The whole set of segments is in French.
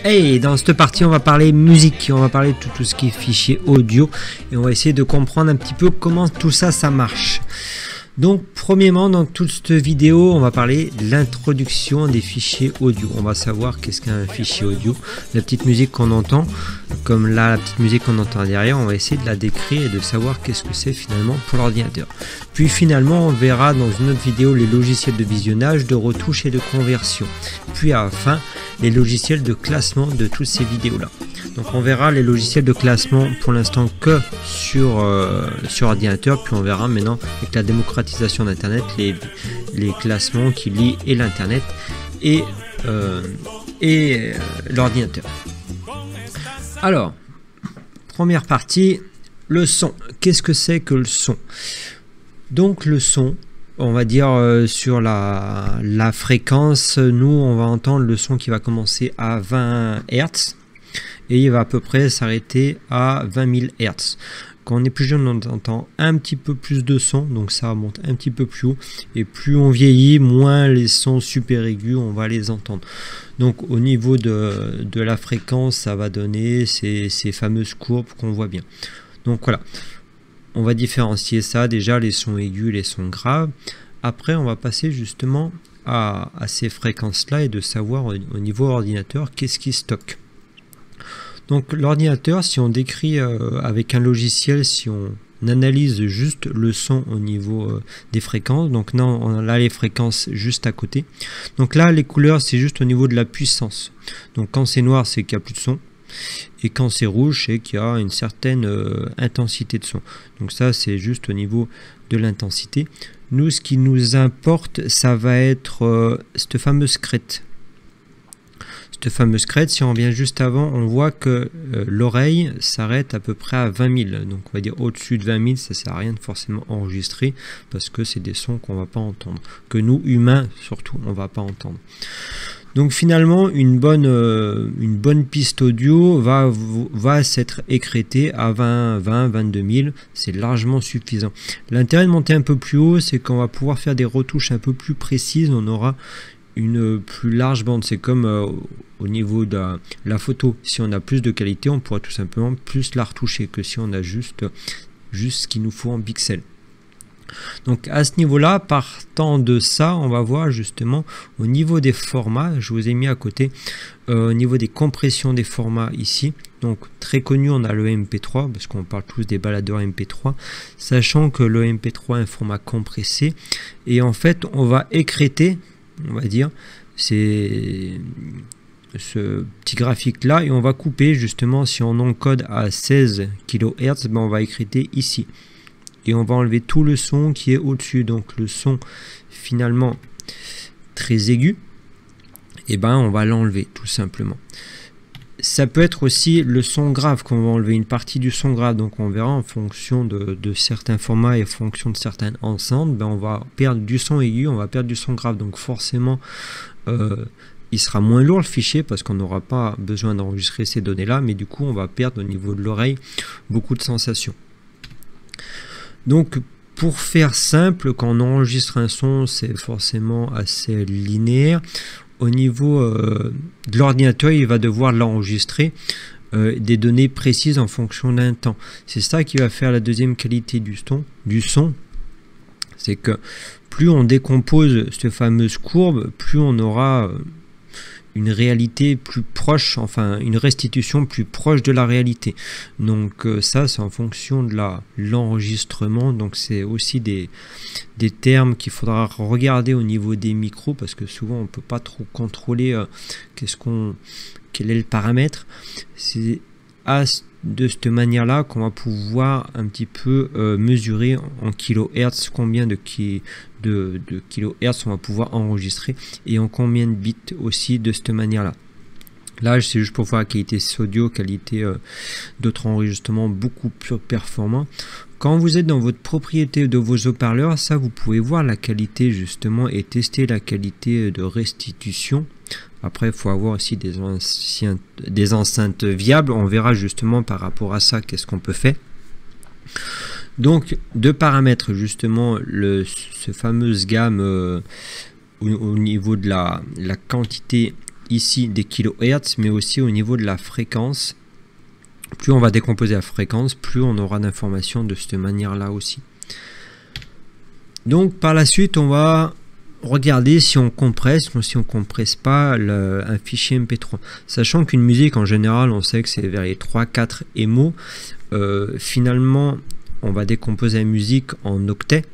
Hey, dans cette partie, on va parler musique, on va parler de tout ce qui est fichier audio et on va essayer de comprendre un petit peu comment tout ça, ça marche. Donc, premièrement, dans toute cette vidéo, on va parler de l'introduction des fichiers audio. On va savoir qu'est-ce qu'un fichier audio, la petite musique qu'on entend, comme là, la petite musique qu'on entend derrière, on va essayer de la décrire et de savoir qu'est-ce que c'est finalement pour l'ordinateur. Puis finalement, on verra dans une autre vidéo les logiciels de visionnage, de retouche et de conversion. Puis à la fin, les logiciels de classement de toutes ces vidéos-là. Donc on verra les logiciels de classement pour l'instant que sur ordinateur, puis on verra maintenant avec la démocratisation d'Internet les classements qui lient et l'Internet et l'ordinateur. Alors, première partie, le son. Qu'est-ce que c'est que le son? Donc le son, on va dire sur la fréquence, nous on va entendre le son qui va commencer à 20 Hz et il va à peu près s'arrêter à 20 000 Hz. Quand on est plus jeune, on entend un petit peu plus de son, donc ça monte un petit peu plus haut, et plus on vieillit, moins les sons super aigus on va les entendre. Donc au niveau de la fréquence, ça va donner ces fameuses courbes qu'on voit bien. Donc voilà, on va différencier ça, déjà les sons aigus, les sons graves. Après on va passer justement à ces fréquences là et de savoir au niveau ordinateur qu'est-ce qui stocke. Donc l'ordinateur, si on décrit avec un logiciel, si on analyse juste le son au niveau des fréquences, donc là on a les fréquences juste à côté. Donc là les couleurs c'est juste au niveau de la puissance. Donc quand c'est noir c'est qu'il n'y a plus de son. Et quand c'est rouge c'est qu'il y a une certaine intensité de son. Donc ça c'est juste au niveau de l'intensité. Nous ce qui nous importe ça va être cette fameuse crête. Cette fameuse crête, si on revient juste avant, on voit que l'oreille s'arrête à peu près à 20 000. Donc on va dire au-dessus de 20 000, ça ne sert à rien de forcément enregistrer parce que c'est des sons qu'on ne va pas entendre. Que nous, humains surtout, on ne va pas entendre. Donc finalement, une bonne piste audio va s'être écrétée à 22 000. C'est largement suffisant. L'intérêt de monter un peu plus haut, c'est qu'on va pouvoir faire des retouches un peu plus précises. On aura une plus large bande. C'est comme au niveau de la photo. Si on a plus de qualité, on pourra tout simplement plus la retoucher que si on a juste ce qu'il nous faut en pixels. Donc à ce niveau-là, partant de ça, on va voir justement au niveau des formats. Je vous ai mis à côté au niveau des compressions des formats ici. Donc très connu, on a le MP3 parce qu'on parle tous des baladeurs MP3, sachant que le MP3 est un format compressé et en fait on va écréter, on va dire, c'est ce petit graphique là et on va couper justement. Si on encode à 16 kHz, ben on va écréter ici et on va enlever tout le son qui est au dessus. Donc le son finalement très aigu, et ben on va l'enlever tout simplement. Ça peut être aussi le son grave qu'on va enlever, une partie du son grave. Donc on verra en fonction de certains formats et en fonction de certaines enceintes, ben on va perdre du son aigu, on va perdre du son grave. Donc forcément il sera moins lourd le fichier parce qu'on n'aura pas besoin d'enregistrer ces données là, mais du coup on va perdre au niveau de l'oreille beaucoup de sensations. Donc pour faire simple, quand on enregistre un son, c'est forcément assez linéaire. Au niveau de l'ordinateur, il va devoir l'enregistrer des données précises en fonction d'un temps. C'est ça qui va faire la deuxième qualité du son. C'est que plus on décompose cette fameuse courbe, plus on aura une réalité plus proche, enfin une restitution plus proche de la réalité. Donc ça c'est en fonction de l'enregistrement. Donc c'est aussi des termes qu'il faudra regarder au niveau des micros parce que souvent on peut pas trop contrôler quel est le paramètre. C'est de cette manière là qu'on va pouvoir un petit peu mesurer en kilohertz combien de kilohertz on va pouvoir enregistrer et en combien de bits aussi de cette manière là. Là c'est juste pour voir la qualité audio, qualité d'autres enregistrements beaucoup plus performants. Quand vous êtes dans votre propriété de vos haut-parleurs, ça vous pouvez voir la qualité justement et tester la qualité de restitution. Après il faut avoir aussi des enceintes viables, on verra justement par rapport à ça qu'est-ce qu'on peut faire. Donc de paramètres justement ce fameuse gamme au niveau de la quantité ici des kilohertz, mais aussi au niveau de la fréquence. Plus on va décomposer la fréquence, plus on aura d'informations de cette manière-là aussi. Donc par la suite, on va regarder si on compresse ou si on compresse pas un fichier MP3. Sachant qu'une musique, en général, on sait que c'est vers les 3-4 émo. Finalement, on va décomposer la musique en octets.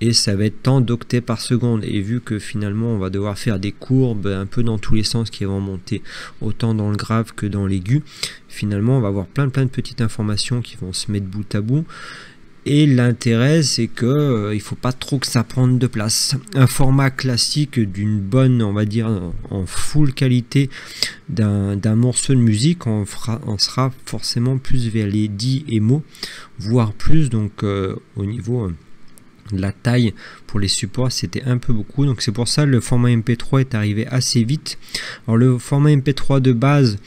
Et ça va être tant d'octets par seconde, et vu que finalement on va devoir faire des courbes un peu dans tous les sens qui vont monter autant dans le grave que dans l'aigu, finalement on va avoir plein de petites informations qui vont se mettre bout à bout. Et l'intérêt, c'est que il faut pas trop que ça prenne de place. Un format classique d'une bonne, on va dire en full qualité d'un morceau de musique, on sera forcément plus vers les 10 émo, voire plus. Donc au niveau la taille pour les supports, c'était un peu beaucoup, donc c'est pour ça le format MP3 est arrivé assez vite. Alors le format MP3 de base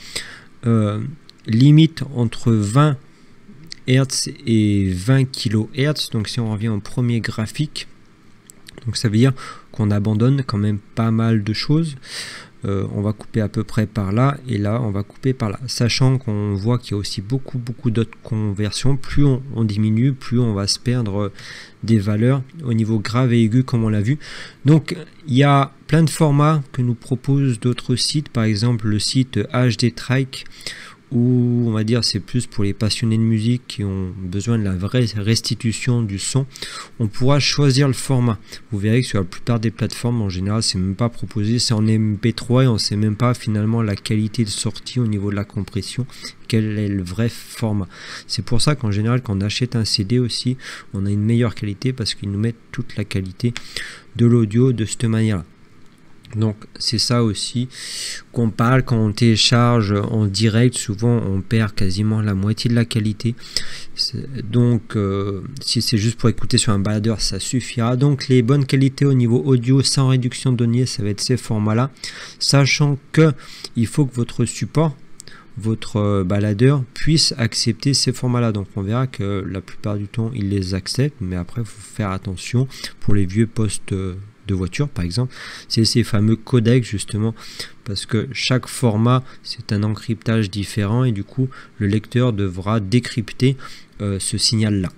limite entre 20 Hz et 20 kHz, donc si on revient au premier graphique, donc ça veut dire qu'on abandonne quand même pas mal de choses. On va couper à peu près par là, et là on va couper par là, sachant qu'on voit qu'il y a aussi beaucoup d'autres conversions. Plus on diminue, plus on va se perdre des valeurs au niveau grave et aigu, comme on l'a vu. Donc il y a plein de formats que nous proposent d'autres sites, par exemple le site HD Trike, où on va dire c'est plus pour les passionnés de musique qui ont besoin de la vraie restitution du son. On pourra choisir le format. Vous verrez que sur la plupart des plateformes, en général, c'est même pas proposé, c'est en MP3 et on sait même pas finalement la qualité de sortie au niveau de la compression, quel est le vrai format. C'est pour ça qu'en général, quand on achète un CD aussi, on a une meilleure qualité parce qu'ils nous mettent toute la qualité de l'audio de cette manière-là. Donc c'est ça aussi qu'on parle quand on télécharge en direct. Souvent on perd quasiment la moitié de la qualité. Donc si c'est juste pour écouter sur un baladeur, ça suffira. Donc les bonnes qualités au niveau audio sans réduction de données, ça va être ces formats là, sachant que il faut que votre support, votre baladeur puisse accepter ces formats là. Donc on verra que la plupart du temps il les accepte, mais après il faut faire attention pour les vieux postes de voiture par exemple, c'est ces fameux codecs justement, parce que chaque format c'est un encryptage différent et du coup le lecteur devra décrypter ce signal là.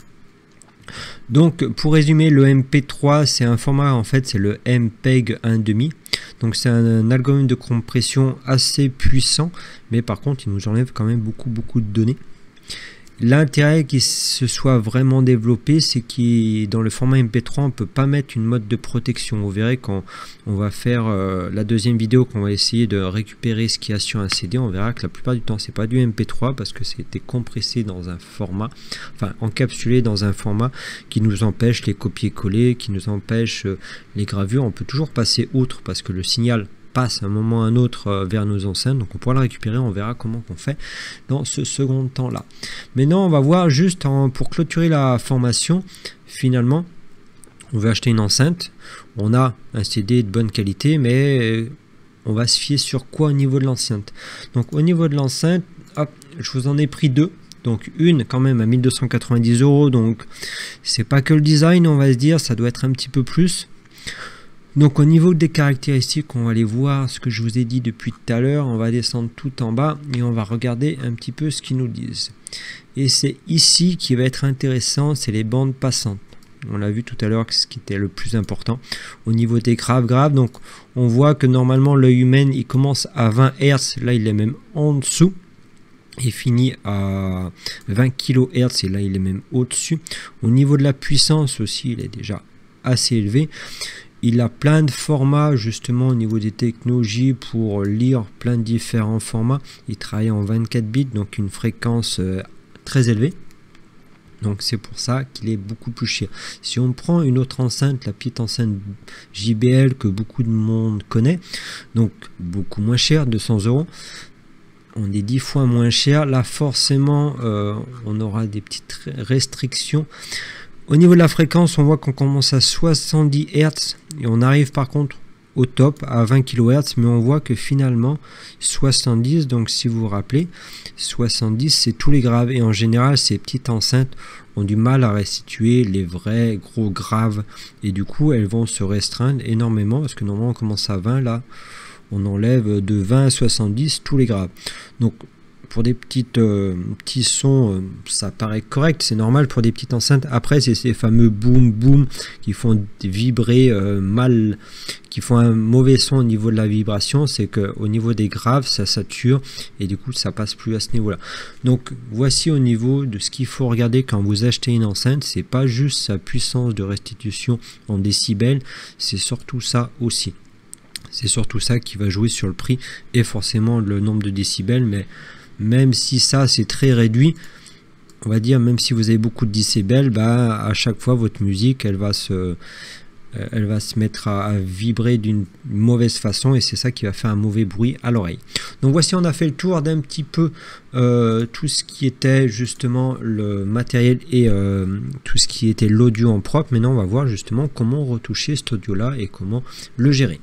Donc pour résumer, le MP3 c'est un format, en fait c'est le MPEG 1.5, donc c'est un algorithme de compression assez puissant, mais par contre il nous enlève quand même beaucoup de données. L'intérêt qu'il se soit vraiment développé, c'est que dans le format MP3, on ne peut pas mettre une mode de protection. Vous verrez quand on va faire la deuxième vidéo, qu'on va essayer de récupérer ce qu'il y a sur un CD, on verra que la plupart du temps, c'est pas du MP3 parce que c'était compressé dans un format, enfin encapsulé dans un format qui nous empêche les copier-coller, qui nous empêche les gravures. On peut toujours passer outre parce que le signal passe à un moment ou à un autre vers nos enceintes, donc on pourra la récupérer, on verra comment on fait dans ce second temps là. Maintenant on va voir juste pour clôturer la formation, finalement on veut acheter une enceinte, on a un CD de bonne qualité, mais on va se fier sur quoi au niveau de l'enceinte. Donc au niveau de l'enceinte, hop, je vous en ai pris deux. Donc une quand même à 1290 €, donc c'est pas que le design, on va se dire, ça doit être un petit peu plus. Donc au niveau des caractéristiques, on va aller voir ce que je vous ai dit depuis tout à l'heure. On va descendre tout en bas et on va regarder un petit peu ce qu'ils nous disent. Et c'est ici qui va être intéressant, c'est les bandes passantes. On l'a vu tout à l'heure, ce qui était le plus important. Au niveau des graves, donc on voit que normalement l'œil humain il commence à 20 Hz, là il est même en dessous. Il finit à 20 kHz et là il est même au-dessus. Au niveau de la puissance aussi, il est déjà assez élevé. Il a plein de formats justement au niveau des technologies pour lire plein de différents formats. Il travaille en 24 bits, donc une fréquence très élevée. Donc c'est pour ça qu'il est beaucoup plus cher. Si on prend une autre enceinte, la petite enceinte JBL que beaucoup de monde connaît, donc beaucoup moins cher, 200 €, on est 10 fois moins cher. Là forcément on aura des petites restrictions. Au niveau de la fréquence, on voit qu'on commence à 70 Hz et on arrive par contre au top à 20 kHz, mais on voit que finalement 70, donc si vous vous rappelez, 70 c'est tous les graves, et en général ces petites enceintes ont du mal à restituer les vrais gros graves et du coup elles vont se restreindre énormément parce que normalement on commence à 20, là on enlève de 20 à 70 tous les graves. Donc pour des petits sons, ça paraît correct, c'est normal pour des petites enceintes. Après, c'est ces fameux boom boom qui font vibrer mal, qui font un mauvais son au niveau de la vibration. C'est que au niveau des graves, ça sature et du coup, ça passe plus à ce niveau-là. Donc, voici au niveau de ce qu'il faut regarder quand vous achetez une enceinte. C'est pas juste sa puissance de restitution en décibels, c'est surtout ça aussi. C'est surtout ça qui va jouer sur le prix et forcément le nombre de décibels, mais même si ça c'est très réduit, on va dire, même si vous avez beaucoup de décibels, bah, à chaque fois votre musique elle va se mettre à vibrer d'une mauvaise façon et c'est ça qui va faire un mauvais bruit à l'oreille. Donc voici, on a fait le tour d'un petit peu tout ce qui était justement le matériel et tout ce qui était l'audio en propre. Maintenant on va voir justement comment retoucher cet audio là et comment le gérer.